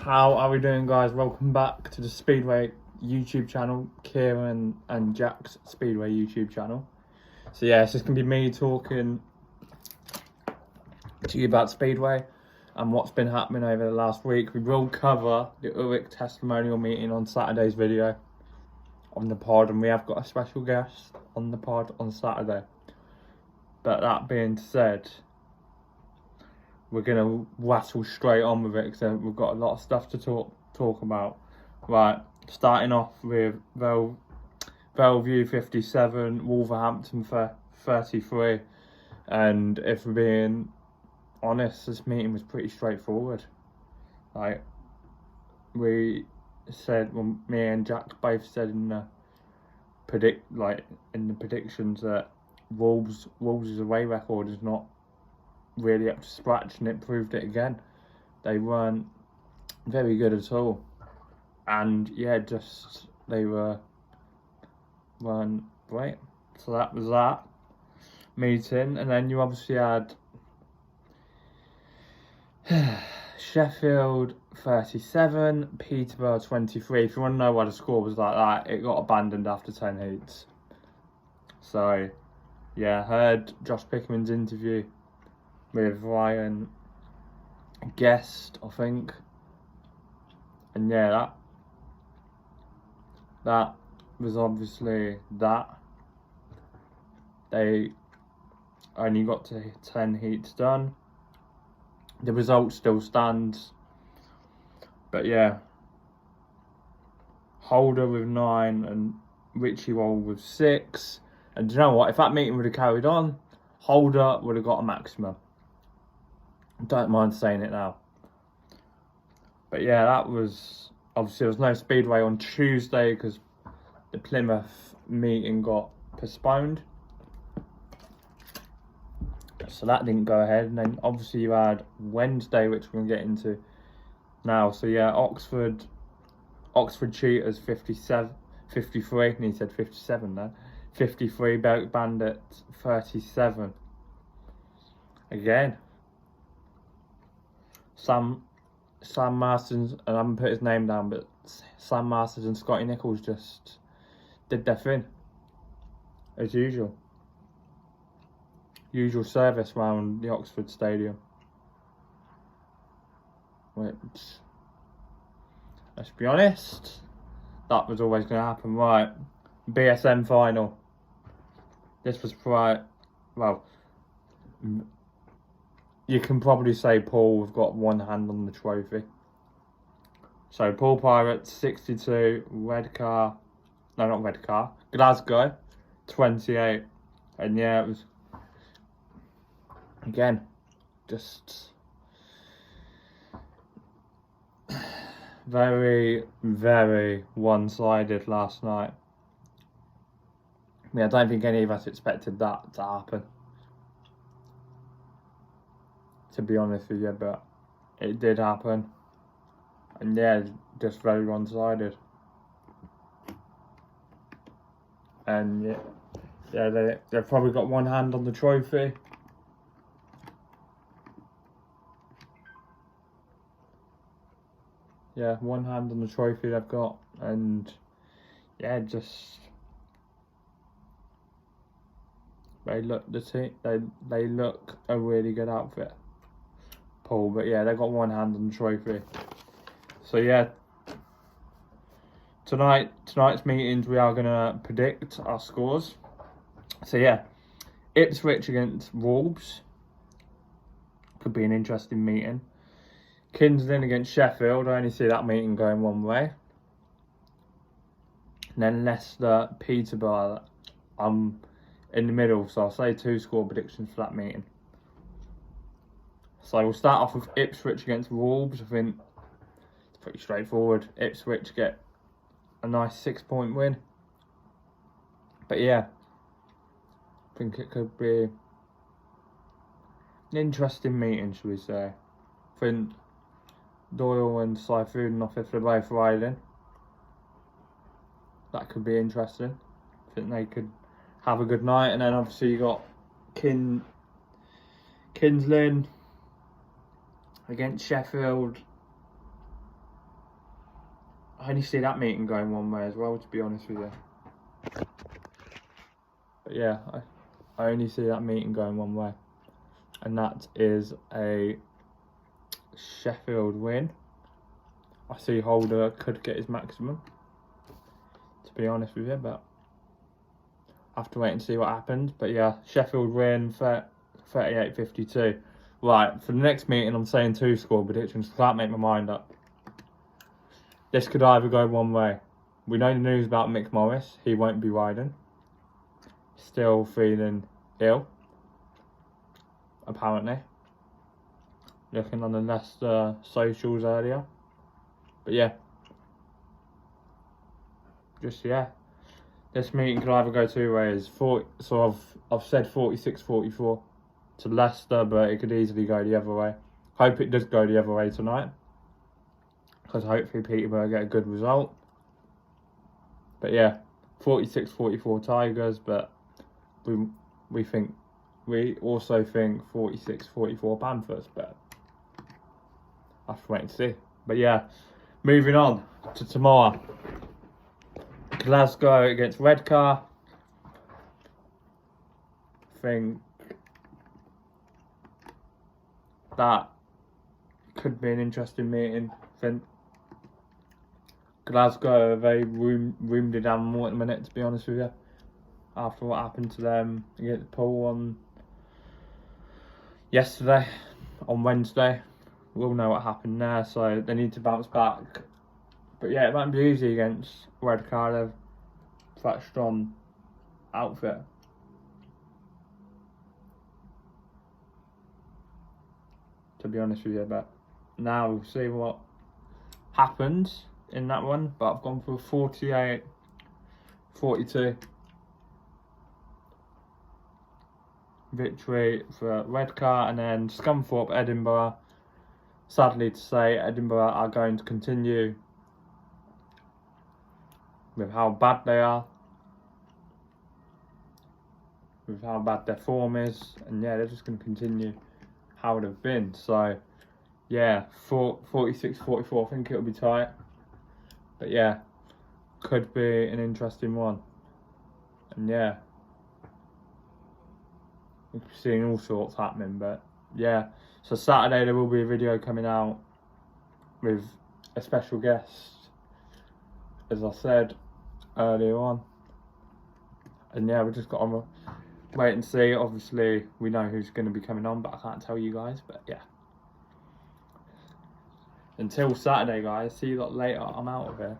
How are we doing, guys? Welcome back to the Speedway YouTube channel, Kieran and Jack's Speedway YouTube channel. So yeah, it's just gonna be me talking to you about Speedway and what's been happening over the last week. We will cover the Ulrich testimonial meeting on Saturday's video on the pod, and we have got a special guest on the pod on Saturday. But that being said, we're gonna rattle straight on with it because we've got a lot of stuff to talk about. Right, starting off with Bellevue 57, Wolverhampton 33, and if we're being honest, this meeting was pretty straightforward. Like we said, well, me and Jack both said in the predictions that Wolves' away record is not really up to scratch, and it proved it again. They weren't very good at all, and yeah, just they weren't great. So that was that meeting, and then you obviously had Sheffield 37, Peterborough 23. If you want to know why the score was like that, it got abandoned after 10 heats. So yeah, heard Josh Pickerman's interview with Ryan Guest, I think, and yeah, that was obviously that. They only got to 10 heats done. The result still stands, but yeah, Holder with 9 and Richie Roll with 6. And do you know what? If that meeting would have carried on, Holder would have got a maximum. Don't mind saying it now. But yeah, that was obviously, there was no Speedway on Tuesday because the Plymouth meeting got postponed, so that didn't go ahead. And then obviously you had Wednesday, which we're gonna get into now. So yeah, Oxford Cheaters 53, and he said 57 there. 53, Berwick Bandits 37. Again, Sam Masters, and I haven't put his name down, but Sam Masters and Scotty Nichols just did their thing as usual. Usual service round the Oxford Stadium, which, let's be honest, that was always going to happen. Right, BSM final. This was quite, well, you can probably say Paul have got one hand on the trophy. So Paul Pirates 62, Glasgow 28, and yeah, it was again just very, very one-sided last night. I mean, I don't think any of us expected that to happen, to be honest with you, but it did happen, and yeah, just very one-sided. And yeah, they've probably got one hand on the trophy. Yeah, one hand on the trophy they've got, and yeah, just they look they look a really good outfit, Paul. But yeah, they've got one hand on the trophy. So yeah, tonight's meetings we are gonna predict our scores. So yeah, Ipswich against Wolves could be an interesting meeting. Kinston against Sheffield, I only see that meeting going one way. And then Leicester, Peterborough, I'm in the middle, so I'll say 2 score predictions for that meeting. So we'll start off with Ipswich against Wolves. I think it's pretty straightforward. Ipswich get a nice 6-point win. But yeah, I think it could be an interesting meeting, should we say. I think Doyle and Saifunoff, if they're both riding, that could be interesting. I think they could have a good night. And then obviously you got Kinston against Sheffield. I only see that meeting going one way as well, to be honest with you. But yeah, I only see that meeting going one way. And that is a Sheffield win. I see Holder could get his maximum, to be honest with you, but I have to wait and see what happens. But yeah, Sheffield win 38-52. Right, for the next meeting I'm saying 2 score predictions. Can't make my mind up. This could either go one way. We know the news about Mick Morris. He won't be riding. Still feeling ill, apparently. Looking on the Leicester socials earlier. But yeah. This meeting could either go 2 ways. So I've said 46-44 to Leicester, but it could easily go the other way. Hope it does go the other way tonight, because hopefully Peterborough get a good result. But yeah, 46-44 Tigers, but we also think 46-44 Panthers, but I have to wait and see. But yeah, moving on to tomorrow. Glasgow against Redcar. I think that could be an interesting meeting. I think Glasgow are very wounded animal at the minute, to be honest with you. After what happened to them against Paul on Wednesday. We all know what happened there, so they need to bounce back. But yeah, it won't be easy against Redcar. They've quite a strong outfit. To be honest with you, but now we'll see what happens in that one. But I've gone for 48-42 victory for Redcar, and then Scunthorpe, Edinburgh. Sadly to say, Edinburgh are going to continue with how bad they are, with how bad their form is, and yeah, they're just going to continue how they've been. So yeah, 46-44, I think it'll be tight, but yeah, could be an interesting one. And yeah, we've seen all sorts happening. But yeah, so Saturday there will be a video coming out with a special guest, as I said earlier on. And yeah, we just got to wait and see. Obviously we know who's going to be coming on, but I can't tell you guys. But yeah, until Saturday guys, see you lot later. I'm out of here.